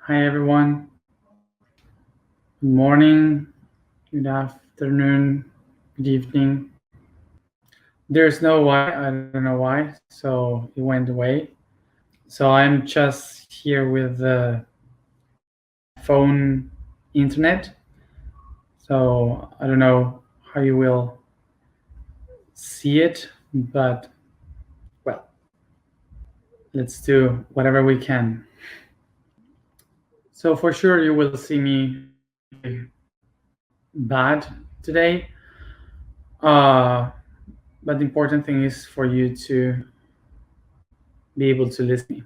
Hi everyone. Good morning, good afternoon, good evening. There's no why, I don't know why, so it went away. So I'm just here with the phone internet. So I don't know how you will see it, but well, let's do whatever we can. So for sure you will see me bad today. But the important thing is for you to be able to listen.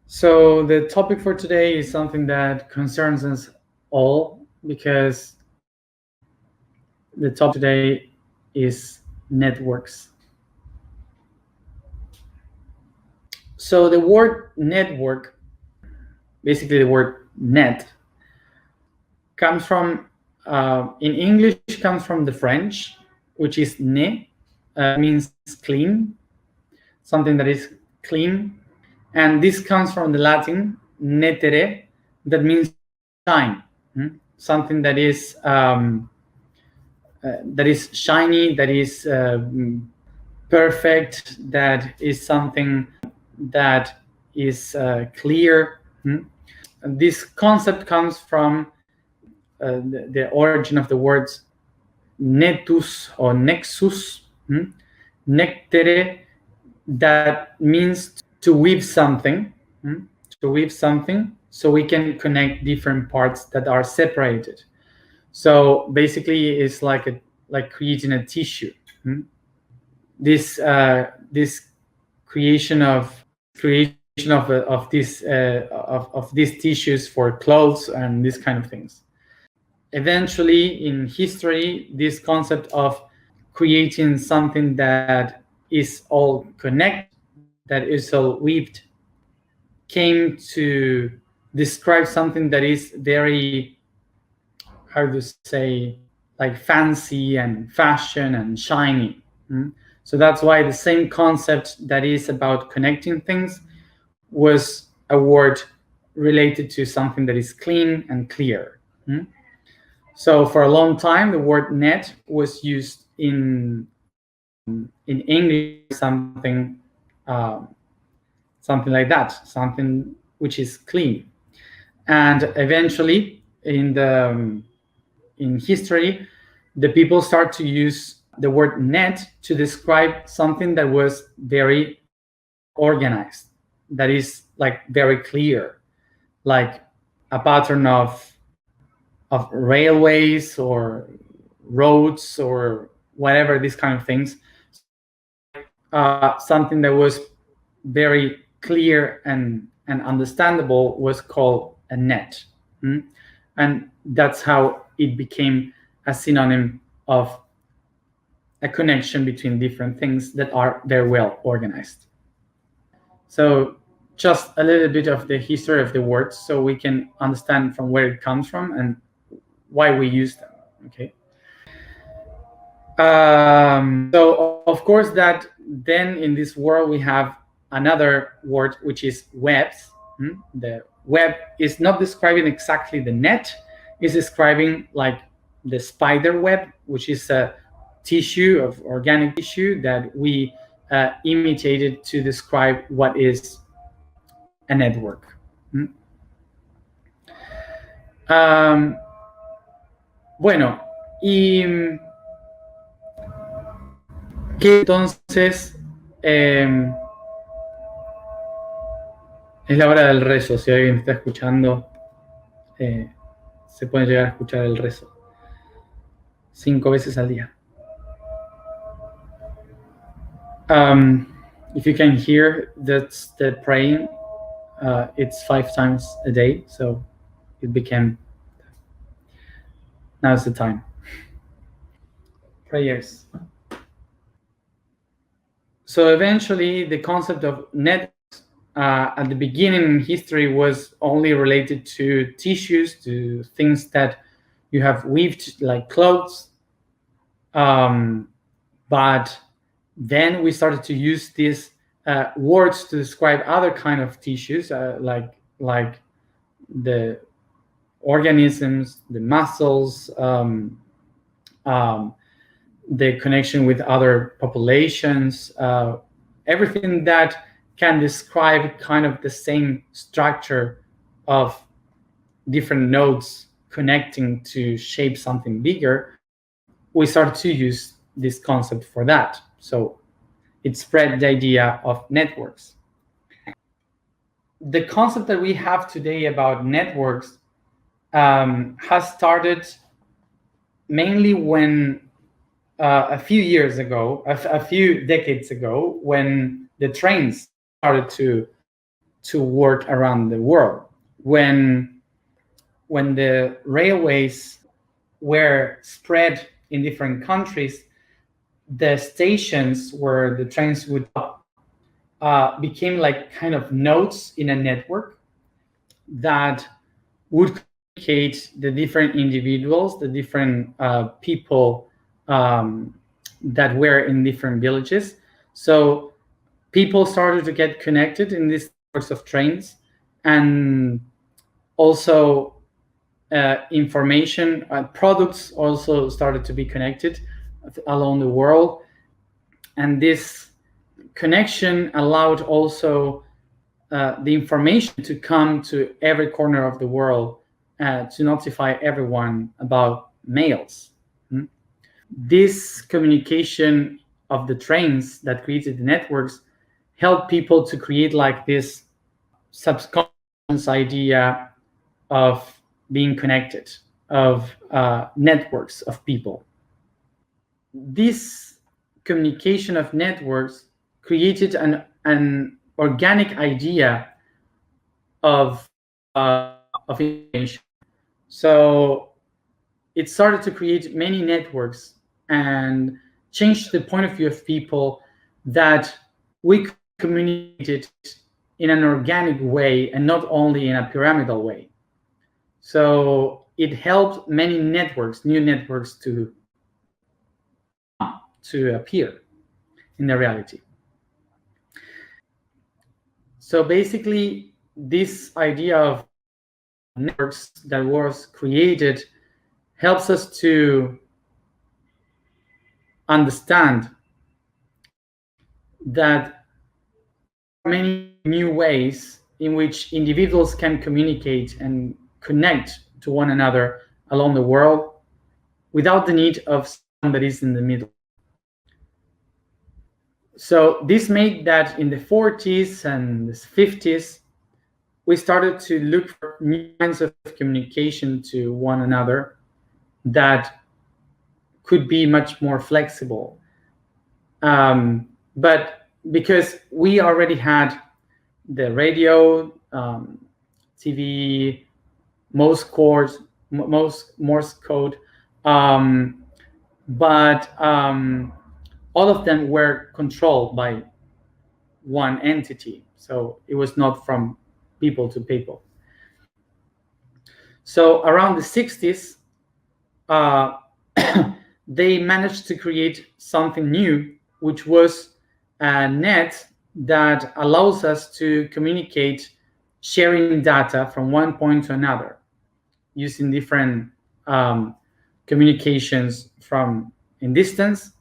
So the topic for today is something that concerns us all, because the topic today is networks. So the word network, basically the word net, comes from, in English, comes from the French, which is ne, means clean, something that is clean. And this comes from the Latin netere, that means shine, something that is shiny, that is perfect, that is something that is clear. And this concept comes from the origin of the words netus or nexus, nectere, that means to weave something, so we can connect different parts that are separated. So basically, it's like creating a tissue. This creation of these tissues for clothes and these kind of things. Eventually, in history, this concept of creating something that is all connected, that is all weaved, came to describe something that is very, how to say, like fancy and fashion and shiny. So that's why the same concept that is about connecting things was a word related to something that is clean and clear. So for a long time, the word net was used in English, something like that, something which is clean. And eventually, in history, the people start to use the word net to describe something that was very organized, that is like very clear, like a pattern of railways or roads or whatever, these kind of things. Something that was very clear and understandable was called a net. And that's how it became a synonym of a connection between different things that are very well organized. So just a little bit of the history of the words, so we can understand from where it comes from and why we use them. Okay. So of course, that then in this world we have another word, which is webs. The web is not describing exactly the net, it's describing like the spider web, which is a tissue of organic tissue that we imitated to describe what is a network. Bueno, y que entonces es la hora del rezo. Si alguien está escuchando, se puede llegar a escuchar el rezo 5 veces al día. If you can hear, that's the praying. It's 5 times a day, so it became, now's the time. Prayers. So eventually, the concept of networks at the beginning in history was only related to tissues, to things that you have weaved, like clothes. But then we started to use this words to describe other kind of tissues, like the organisms, the muscles, the connection with other populations, everything that can describe kind of the same structure of different nodes connecting to shape something bigger. We started to use this concept for that. So it spread the idea of networks. The concept that we have today about networks has started mainly when a few years ago, a few decades ago, when the trains started to work around the world, when the railways were spread in different countries, the stations where the trains would stop became like kind of nodes in a network that would communicate the different individuals, the different people that were in different villages. So people started to get connected in these networks of trains, and also information products also started to be connected along the world. And this connection allowed also the information to come to every corner of the world to notify everyone about mails. This communication of the trains that created the networks helped people to create like this subconscious idea of being connected, of networks of people. This communication of networks created an organic idea of information. So it started to create many networks and change the point of view of people, that we communicated in an organic way and not only in a pyramidal way. So it helped many networks, new networks, to appear in the reality. So basically, this idea of networks that was created helps us to understand that many new ways in which individuals can communicate and connect to one another along the world without the need of someone that is in the middle. So this made that in the 40s and the 50s, we started to look for new kinds of communication to one another that could be much more flexible. But because we already had the radio, TV, Morse code, but all of them were controlled by one entity. So it was not from people to people. So around the 60s, they managed to create something new, which was a net that allows us to communicate, sharing data from one point to another, using different communications from in distance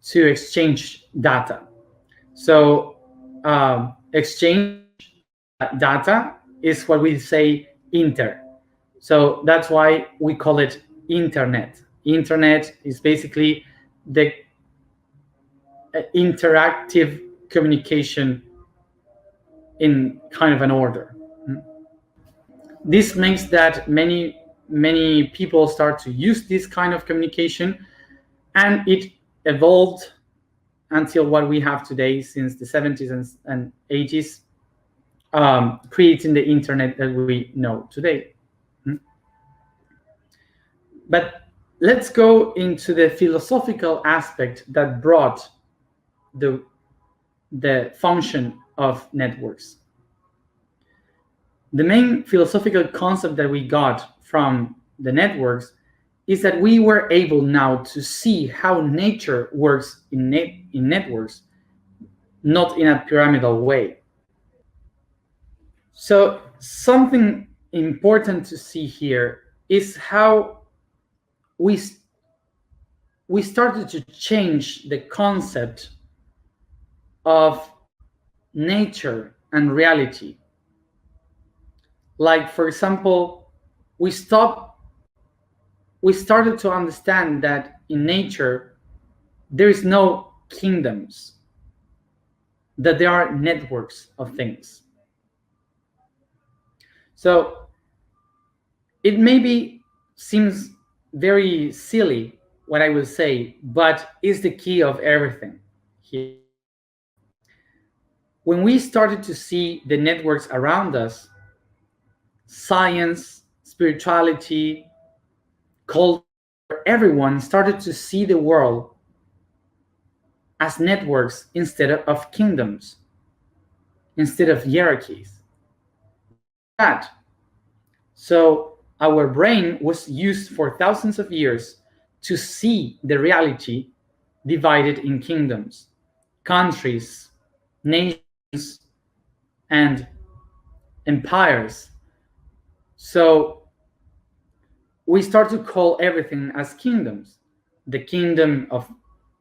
to exchange data. So exchange data is what we say inter. So that's why we call it internet. Internet is basically the interactive communication in kind of an order. This makes that many people start to use this kind of communication, and it evolved until what we have today since the 70s and 80s, creating the internet that we know today. But let's go into the philosophical aspect that brought the function of networks. The main philosophical concept that we got from the networks is that we were able now to see how nature works in networks not in a pyramidal way. So something important to see here is how we started to change the concept of nature and reality. Like, for example, we started to understand that in nature there is no kingdoms, that there are networks of things. So it maybe seems very silly what I will say, but is the key of everything here. When we started to see the networks around us, science, spirituality, culture, everyone started to see the world as networks instead of kingdoms, instead of hierarchies. That. So our brain was used for thousands of years to see the reality divided in kingdoms, countries, nations, and empires. So we start to call everything as kingdoms. The kingdom of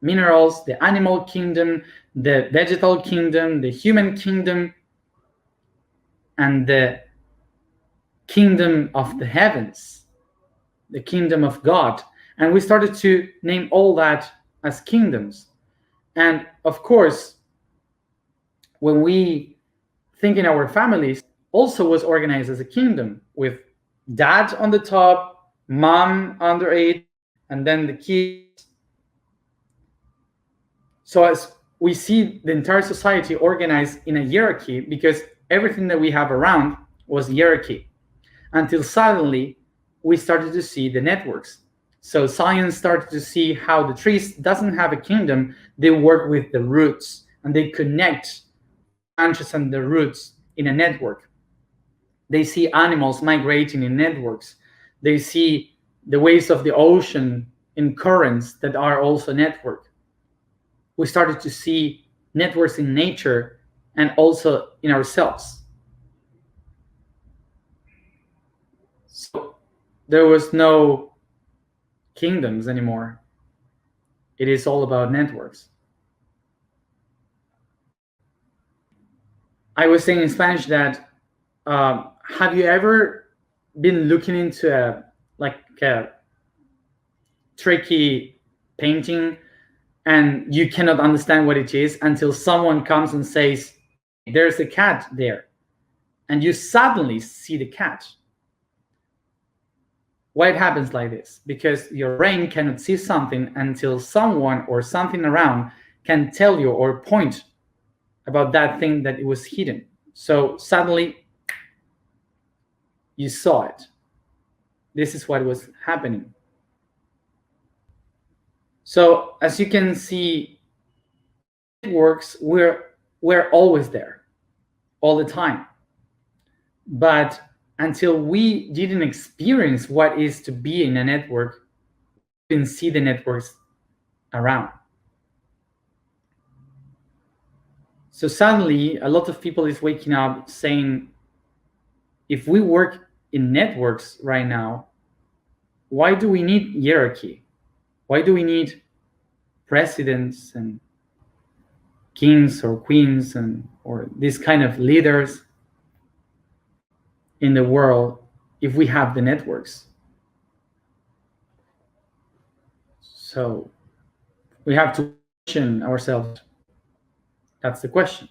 minerals, the animal kingdom, the vegetal kingdom, the human kingdom, and the kingdom of the heavens, the kingdom of God. And we started to name all that as kingdoms. And of course, when we think in our families, also was organized as a kingdom with dad on the top, mom under it, and then the kids. So as we see the entire society organized in a hierarchy, because everything that we have around was hierarchy, until suddenly we started to see the networks. So science started to see how the trees doesn't have a kingdom, they work with the roots and they connect branches and the roots in a network. They see animals migrating in networks. They see the waves of the ocean in currents that are also networked. We started to see networks in nature and also in ourselves. So there was no kingdoms anymore. It is all about networks. I was saying in Spanish that have you ever been looking into a tricky painting and you cannot understand what it is until someone comes and says, there's a cat there, and you suddenly see the cat? Why it happens like this? Because your brain cannot see something until someone or something around can tell you or point about that thing that it was hidden. So suddenly you saw it. This is what was happening. So as you can see, networks we're always there, all the time. But until we didn't experience what is to be in a network, we didn't see the networks around. So suddenly, a lot of people is waking up saying, if we work in networks right now, why do we need hierarchy? Why do we need presidents and kings or queens or these kind of leaders in the world if we have the networks? So we have to question ourselves. That's the question.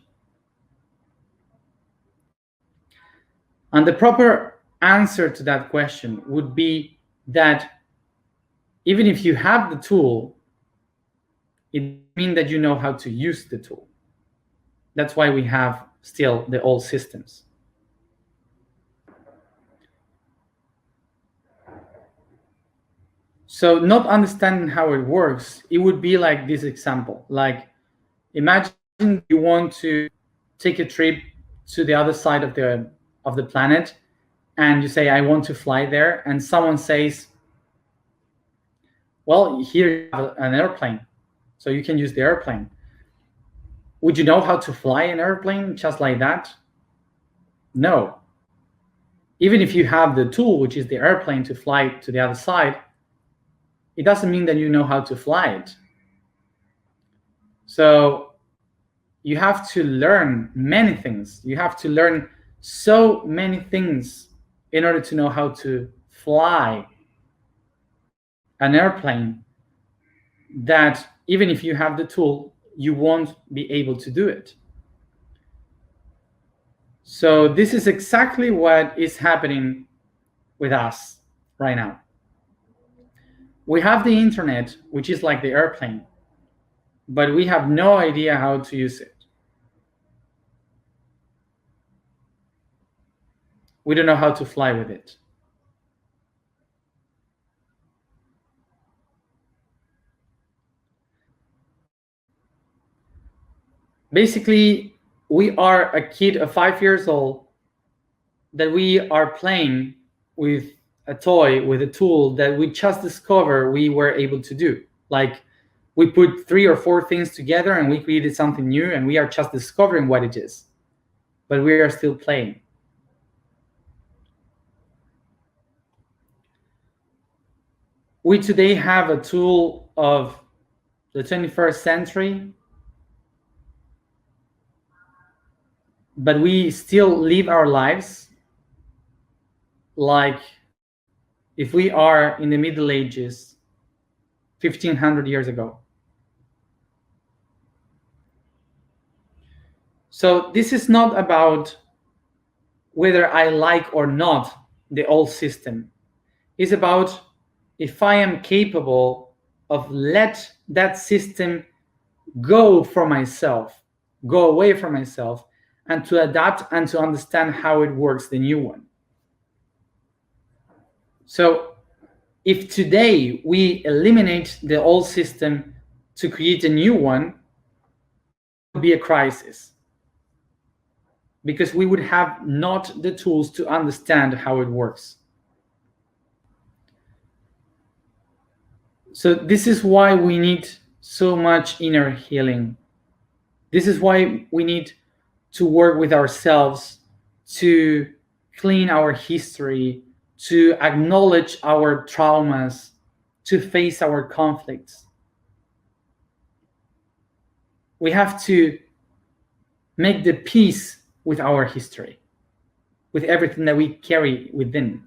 And the proper answer to that question would be that even if you have the tool, it means that you know how to use the tool. That's why we have still the old systems. So not understanding how it works, it would be like this example. Like, imagine you want to take a trip to the other side of the planet, and you say, I want to fly there, and someone says, well, here you have an airplane, so you can use the airplane. Would you know how to fly an airplane just like that? No. Even if you have the tool, which is the airplane, to fly to the other side, it doesn't mean that you know how to fly it. So you have to learn many things. You have to learn so many things in order to know how to fly an airplane, that even if you have the tool, you won't be able to do it. So this is exactly what is happening with us right now. We have the internet, which is like the airplane, but we have no idea how to use it. We don't know how to fly with it. Basically, we are a kid of 5 years old that we are playing with a toy, with a tool that we just discovered we were able to do. Like, we put 3 or 4 things together and we created something new, and we are just discovering what it is, but we are still playing. We today have a tool of the 21st century, but we still live our lives like if we are in the Middle Ages 1500 years ago. So this is not about whether I like or not the old system. It's about if I am capable of let that system go from myself, go away from myself, and to adapt and to understand how it works, the new one. So if today we eliminate the old system to create a new one, it would be a crisis, because we would have not the tools to understand how it works. So this is why we need so much inner healing. This is why we need to work with ourselves, to clean our history, to acknowledge our traumas, to face our conflicts. We have to make the peace with our history, with everything that we carry within.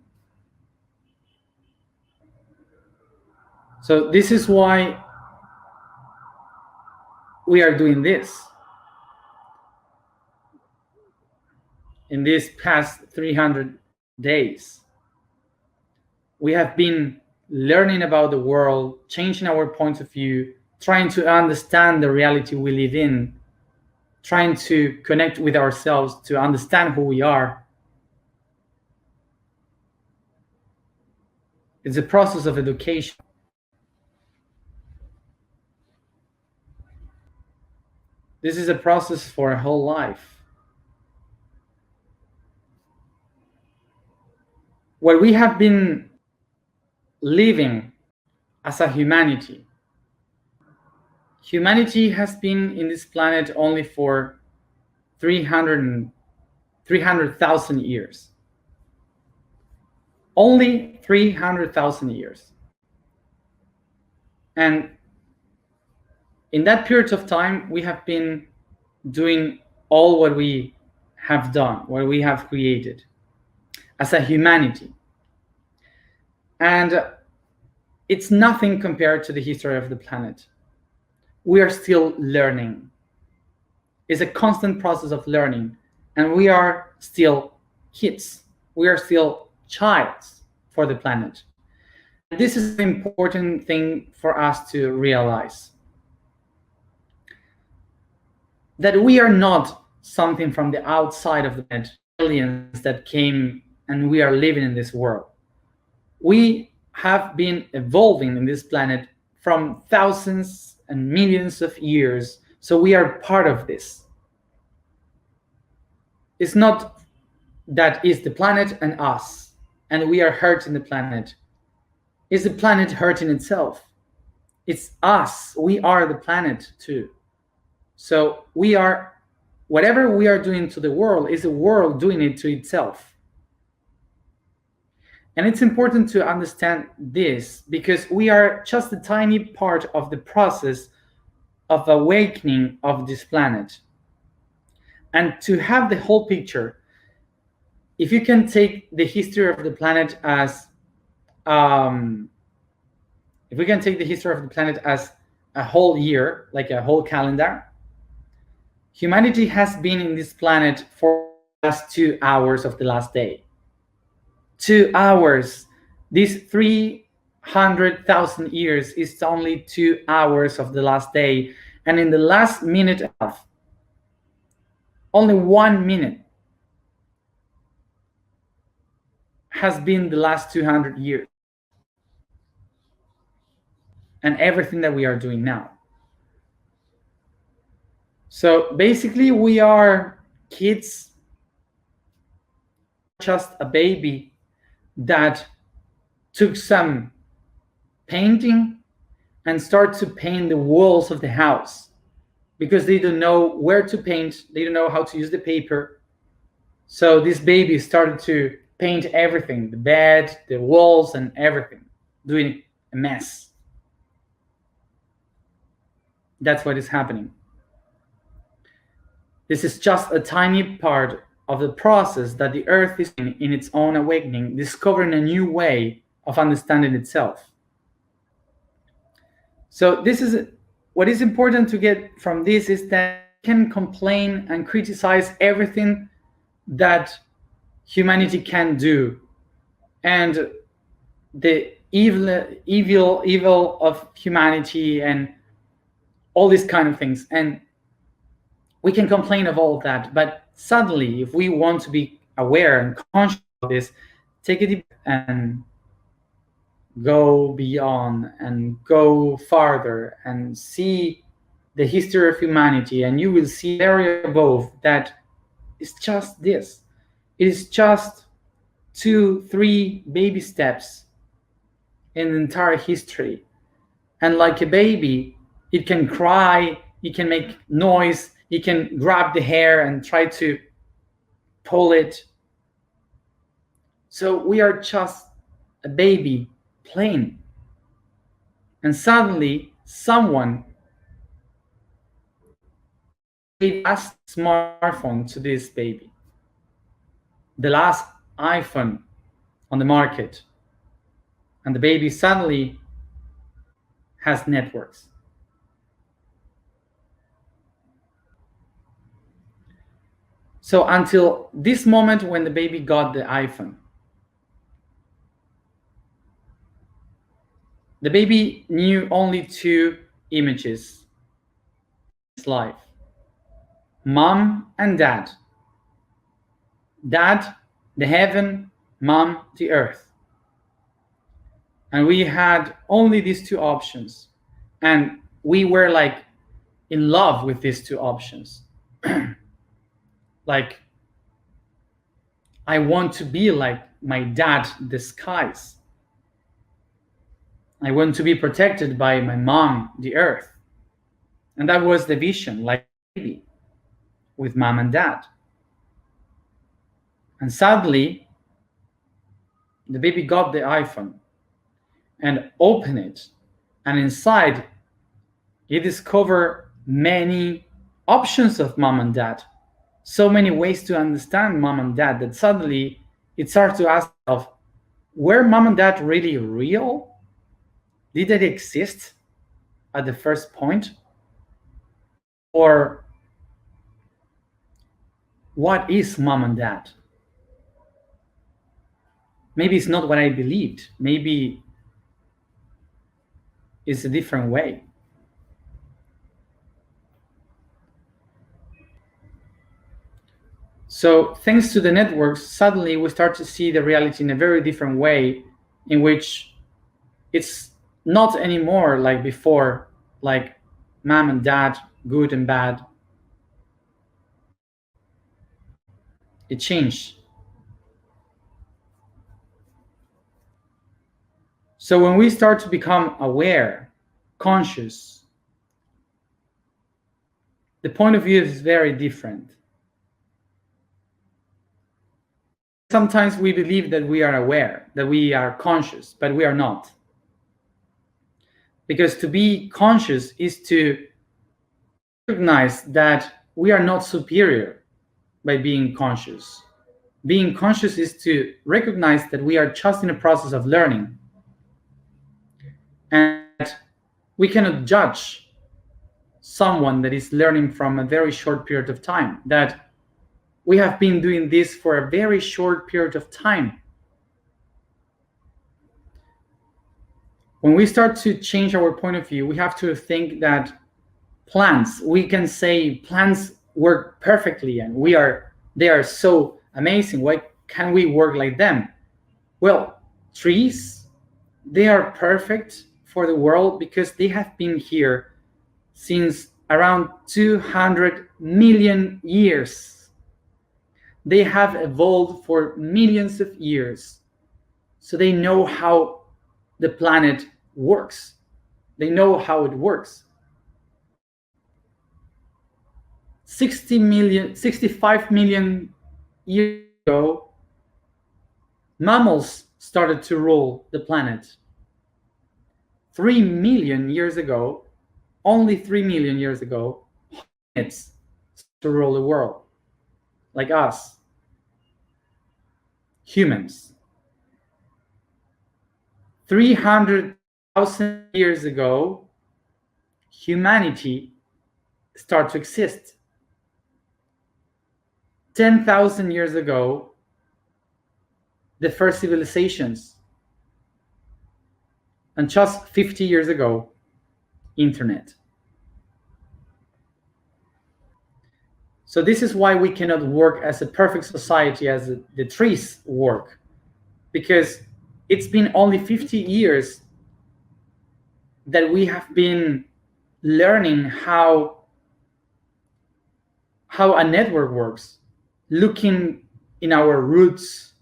So this is why we are doing this. In these past 300 days, we have been learning about the world, changing our point of view, trying to understand the reality we live in, trying to connect with ourselves, to understand who we are. It's a process of education. This is a process for a whole life. What we have been living as a humanity has been in this planet only for 300,000 years. Only 300,000 years. And in that period of time, we have been doing all what we have done, what we have created as a humanity. And it's nothing compared to the history of the planet. We are still learning. It's a constant process of learning. And we are still kids. We are still childs for the planet. This is an important thing for us to realize. That we are not something from the outside of the planet, aliens that came and we are living in this world. We have been evolving in this planet from thousands and millions of years, so we are part of this. It's not that it's the planet and us, and we are hurting the planet. It's the planet hurting itself. It's us. We are the planet too. So whatever we are doing to the world is the world doing it to itself. And it's important to understand this because we are just a tiny part of the process of awakening of this planet. And to have the whole picture, if you can take the history of the planet as if we can take the history of the planet as a whole year, like a whole calendar, humanity has been in this planet for the last 2 hours of the last day. 2 hours. These 300,000 years is only 2 hours of the last day. And in the last minute and a half, only 1 minute has been the last 200 years. And everything that we are doing now. So basically, we are kids, just a baby that took some painting and start to paint the walls of the house because they don't know where to paint, they don't know how to use the paper. So this baby started to paint everything, the bed, the walls, and everything, doing a mess. That's what is happening. This is just a tiny part of the process that the earth is in its own awakening, discovering a new way of understanding itself. So this is what is important to get from this is that you can complain and criticize everything that humanity can do, and the evil of humanity and all these kind of things, and we can complain of all of that. But suddenly, if we want to be aware and conscious of this, take a deep breath and go beyond and go farther and see the history of humanity, and you will see very above that it's just this. It is just 2-3 baby steps in the entire history. And like a baby, it can cry, it can make noise, it can grab the hair and try to pull it. So we are just a baby playing. And suddenly someone gave the last smartphone to this baby, the last iPhone on the market, and the baby suddenly has networks. So until this moment when the baby got the iPhone, the baby knew only 2 images in his life: mom and dad. Dad, the heaven; mom, the earth. And we had only these 2 options. And we were like in love with these 2 options. Like, I want to be like my dad, the skies. I want to be protected by my mom, the earth. And that was the vision, like baby, with mom and dad. And sadly, the baby got the iPhone and opened it. And inside, he discovered many options of mom and dad. So many ways to understand mom and dad that suddenly it starts to ask itself, were mom and dad really real? Did they exist at the first point? Or what is mom and dad? Maybe it's not what I believed. Maybe it's a different way. So thanks to the networks, suddenly we start to see the reality in a very different way, in which it's not anymore like before, like mom and dad, good and bad. It changed. So when we start to become aware, conscious, the point of view is very different. Sometimes we believe that we are aware, that we are conscious, but we are not. Because to be conscious is to recognize that we are not superior by being conscious. Being conscious is to recognize that we are just in a process of learning, and that we cannot judge someone that is learning from a very short period of time, that we have been doing this for a very short period of time. When we start to change our point of view, we have to think that plants, we can say plants work perfectly and they are so amazing. Why can't we work like them? Well, trees, they are perfect for the world because they have been here since around 200 million years. They have evolved for millions of years. So they know how the planet works. They know how it works. 65 million years ago, mammals started to rule the planet. 3 million years ago, only 3 million years ago, hominids started to rule the world, like us, humans. 300,000 years ago, humanity started to exist. 10,000 years ago, the first civilizations. And just 50 years ago, internet. So this is why we cannot work as a perfect society as the trees work, because it's been only 50 years that we have been learning how a network works, looking in our roots,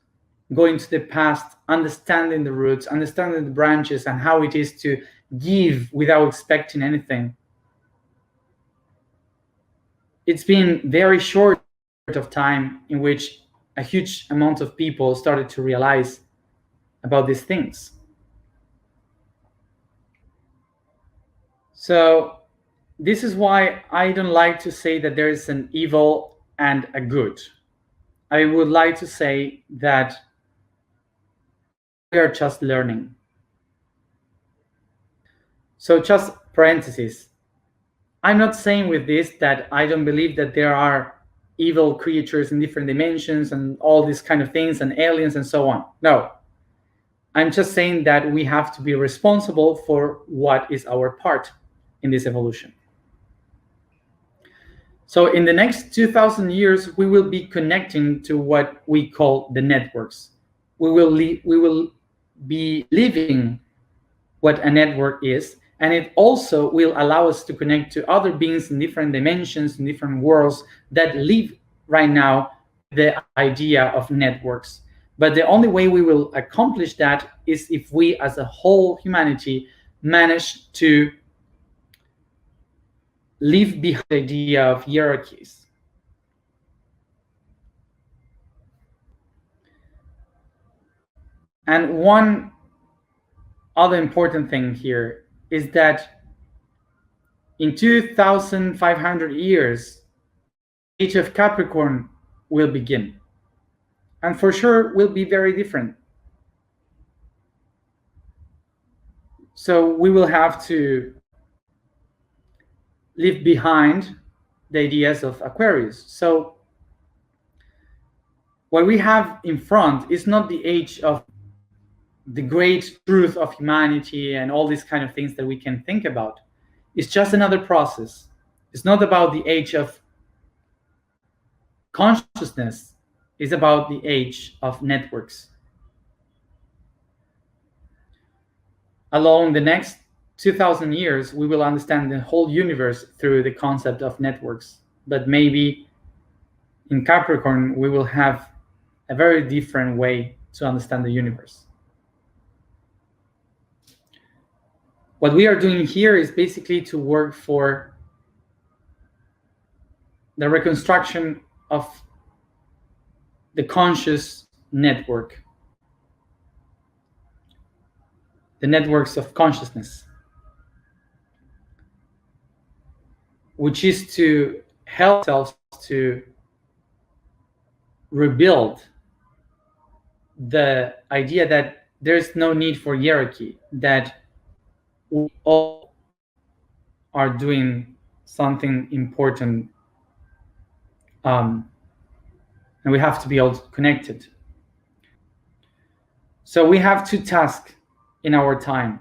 going to the past, understanding the roots, understanding the branches, and how it is to give without expecting anything. It's been very short of time in which a huge amount of people started to realize about these things. So this is why I don't like to say that there is an evil and a good. I would like to say that we are just learning. So just parentheses. I'm not saying with this that I don't believe that there are evil creatures in different dimensions and all these kind of things and aliens and so on. No. I'm just saying that we have to be responsible for what is our part in this evolution. So in the next 2,000 years, we will be connecting to what we call the networks. We will be living what a network is, and it also will allow us to connect to other beings in different dimensions, in different worlds that live right now with the idea of networks. But the only way we will accomplish that is if we as a whole humanity manage to leave behind the idea of hierarchies. And one other important thing here is that in 2,500 years, the age of Capricorn will begin. And for sure will be very different. So we will have to leave behind the ideas of Aquarius. So what we have in front is not the age of the great truth of humanity and all these kind of things that we can think about. It's just another process. It's not about the age of consciousness. It's about the age of networks. Along the next 2,000 years, we will understand the whole universe through the concept of networks. But maybe in Capricorn, we will have a very different way to understand the universe. What we are doing here is basically to work for the reconstruction of the conscious network, the networks of consciousness, which is to help ourselves to rebuild the idea that there's no need for hierarchy, that we all are doing something important, and we have to be all connected. So we have two tasks in our time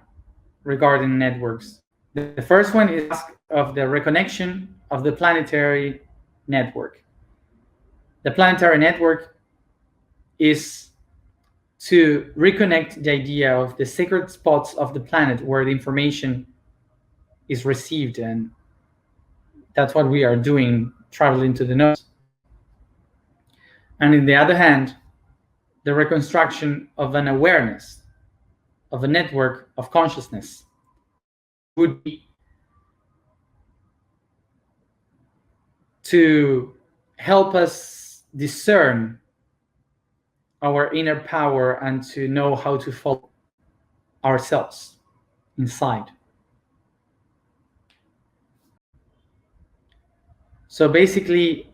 regarding networks. The first one is of the reconnection of the planetary network. The planetary network is to reconnect the idea of the sacred spots of the planet where the information is received, and that's what we are doing, traveling to the nodes. And on the other hand, the reconstruction of an awareness, of a network of consciousness, would be to help us discern our inner power and to know how to follow ourselves inside. So basically,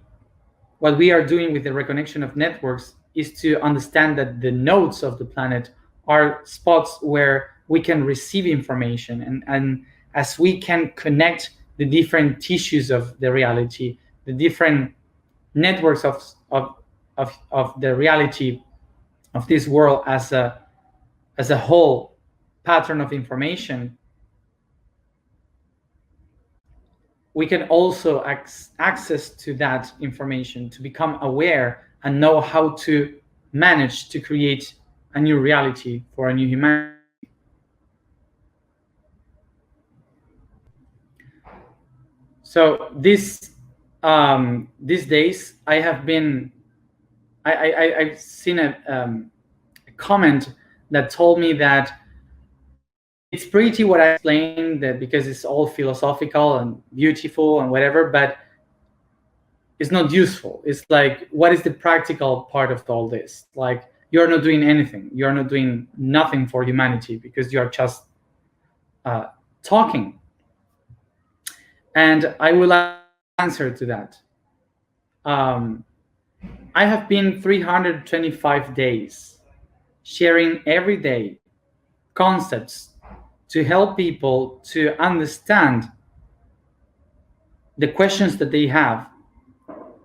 what we are doing with the reconnection of networks is to understand that the nodes of the planet are spots where we can receive information, and as we can connect the different tissues of the reality, the different networks of the reality of this world as a whole pattern of information, we can also access to that information to become aware and know how to manage to create a new reality for a new humanity. So these days I've seen a comment that told me that it's pretty what I explained, that because it's all philosophical and beautiful and whatever, but it's not useful. It's like, what is the practical part of all this? Like, you're not doing anything. You're not doing nothing for humanity because you're just talking. And I will answer to that. I have been 325 days sharing every day concepts to help people to understand the questions that they have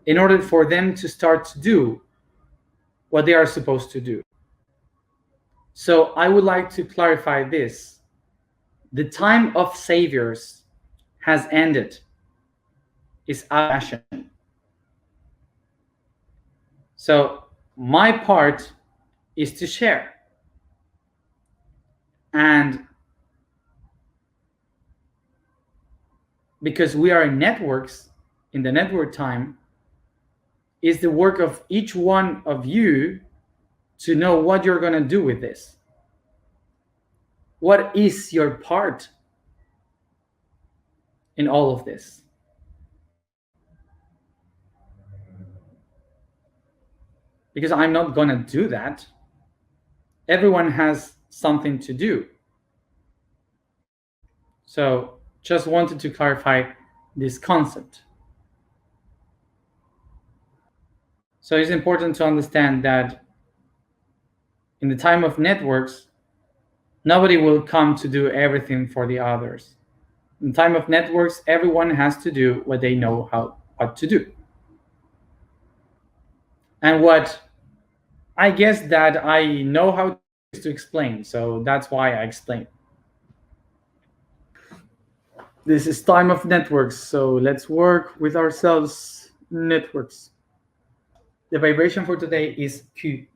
in order for them to start to do what they are supposed to do. So I would like to clarify this. The time of saviors has ended. It's out of fashion. So my part is to share. And because we are in networks, in the network time, is the work of each one of you to know what you're going to do with this. What is your part in all of this? Because I'm not going to do that. Everyone has something to do. So just wanted to clarify this concept. So it's important to understand that in the time of networks, nobody will come to do everything for the others. In the time of networks, everyone has to do what they know what to do. And what I guess that I know how to explain, so that's why I explain. This is time of networks, so let's work with ourselves. Networks. The vibration for today is Q.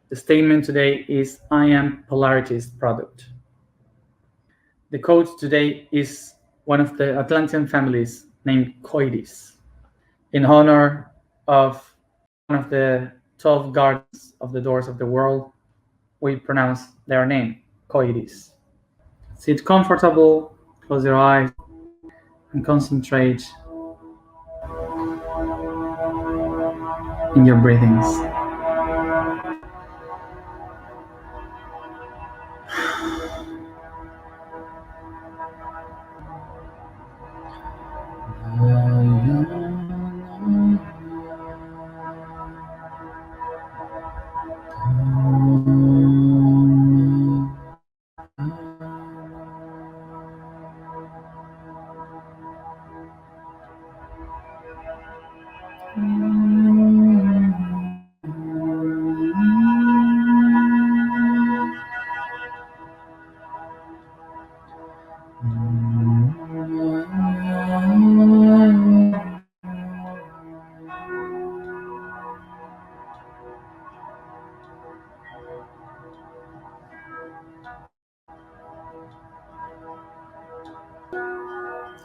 The statement today is I am polarity's product. The quote today is one of the Atlantean families named Coides, in honor of one of the 12 guardians of the doors of the world. We pronounce their name, Coides. Sit comfortable, close your eyes, and concentrate in your breathings.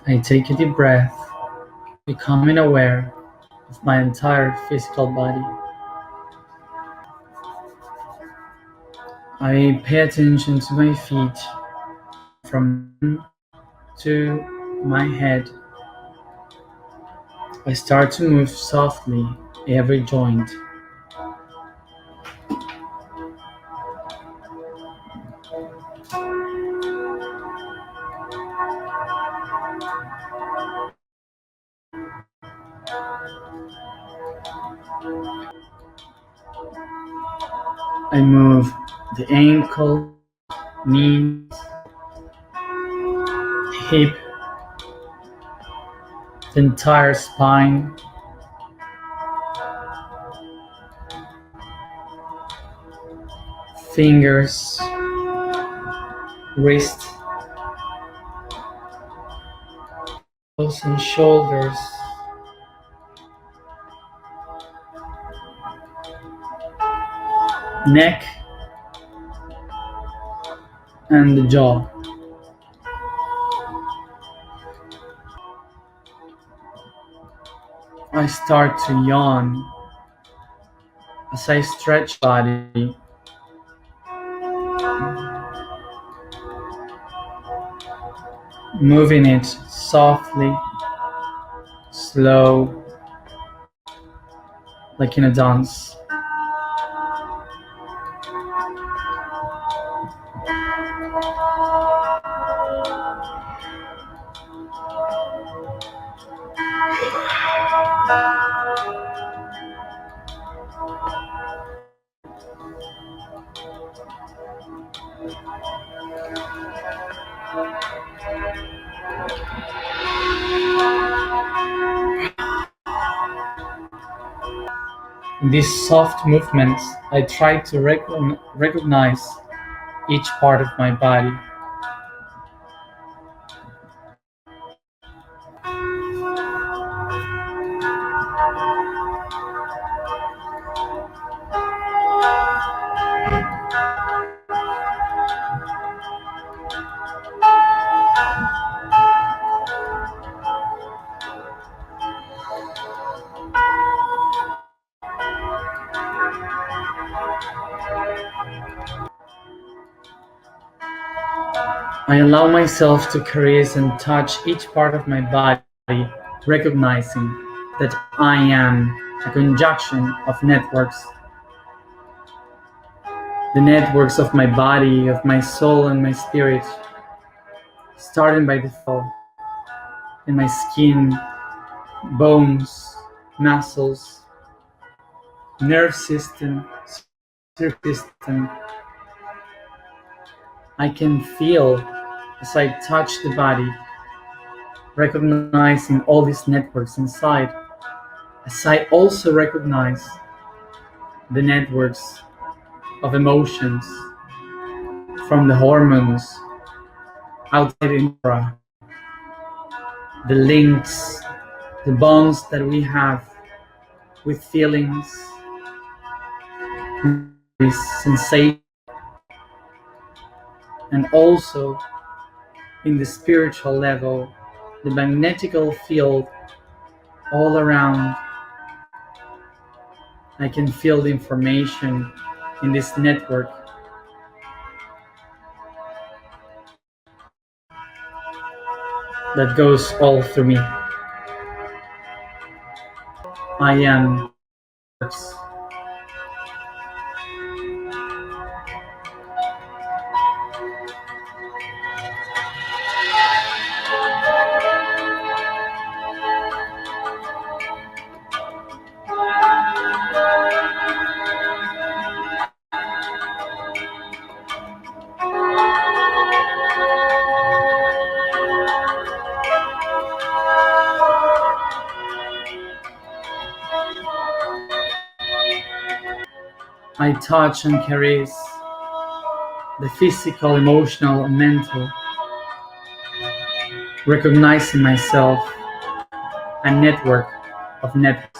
I take a deep breath, becoming aware of my entire physical body. I pay attention to my feet from to my head. I start to move softly every joint. I move the ankle, knees, hip, the entire spine, fingers, wrist, elbows and shoulders, neck, and the jaw. I start to yawn as I stretch body, moving it softly, slow, like in a dance. In these soft movements, I try to recognize each part of my body. I allow myself to caress and touch each part of my body, recognizing that I am a conjunction of networks. The networks of my body, of my soul and my spirit, starting by the fall in my skin, bones, muscles, nerve system, circulatory system. I can feel as I touch the body, recognizing all these networks inside, as I also recognize the networks of emotions from the hormones outside in aura, the links, the bonds that we have with feelings, sensation, and also in the spiritual level, the magnetical field all around. I can feel the information in this network that goes all through me. I am I touch and caress the physical, emotional, and mental, recognizing myself a network of networks.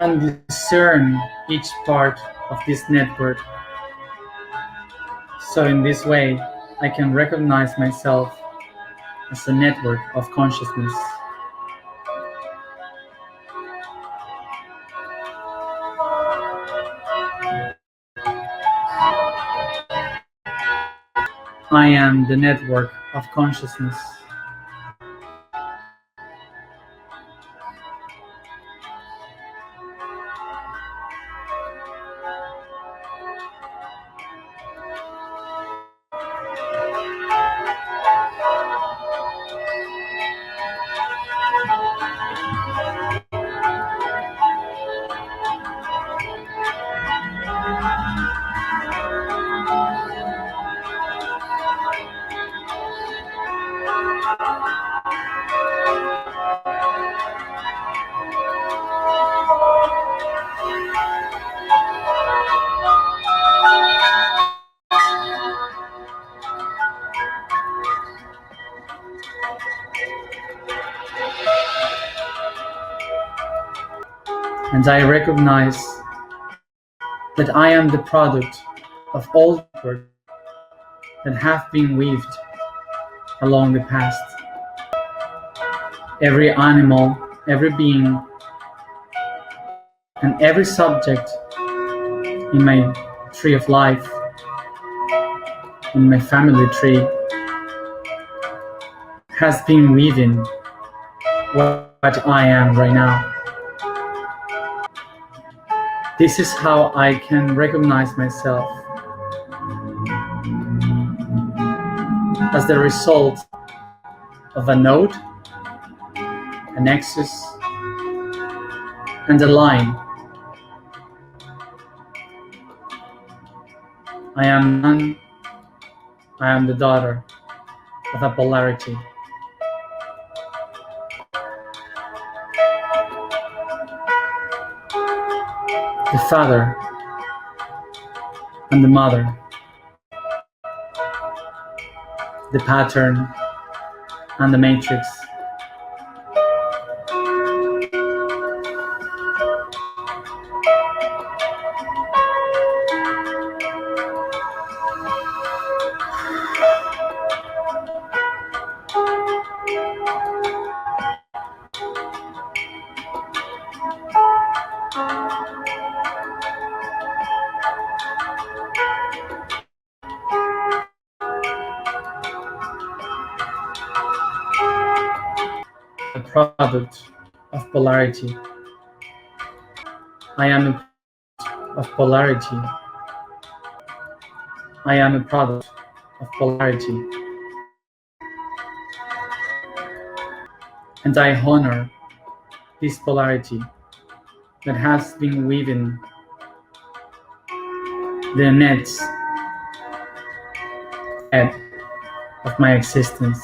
And discern each part of this network. So in this way, I can recognize myself as a network of consciousness. I am the network of consciousness. And I recognize that I am the product of all networks that have been weaved along the past. Every animal, every being, and every subject in my tree of life, in my family tree, has been weaving what I am right now. This is how I can recognize myself as the result of a node, a nexus, and a line. I am the daughter of a polarity. The father and the mother, the pattern and the matrix. A product of polarity. I am a product of polarity. I am a product of polarity. And I honor this polarity that has been woven the net of my existence.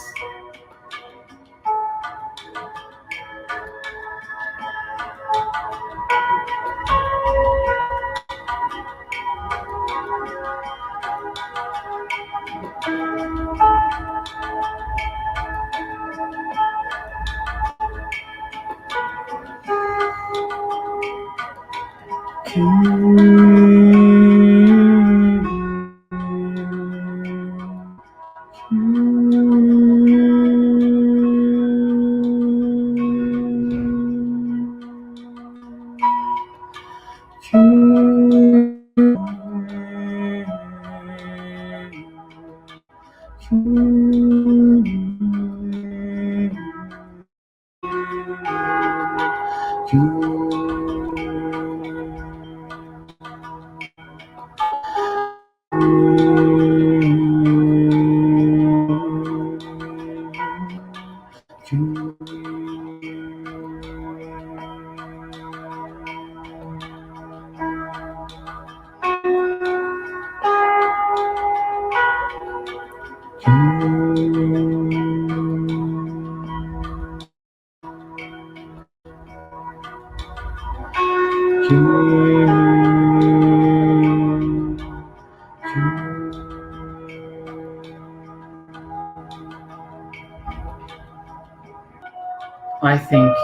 I think,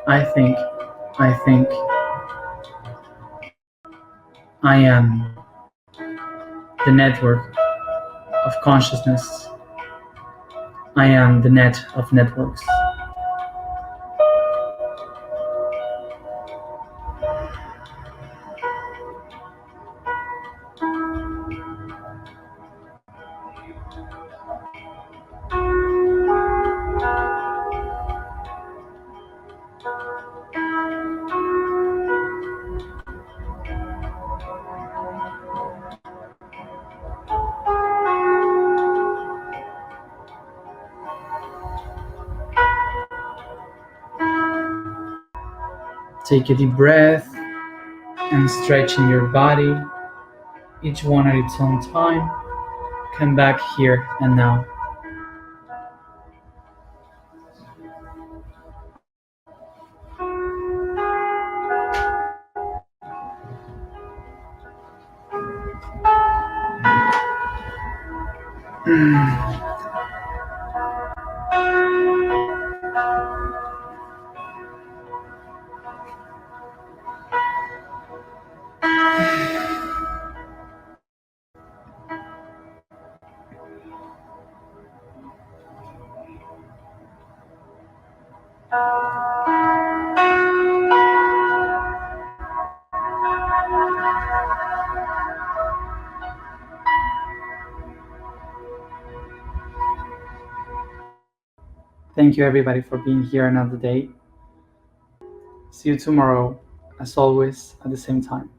I think, I think I am the network of consciousness. I am the net of networks. Take a deep breath and stretch in your body, each one at its own time. Come back here and now. Thank you everybody for being here another day. See you tomorrow, as always, at the same time.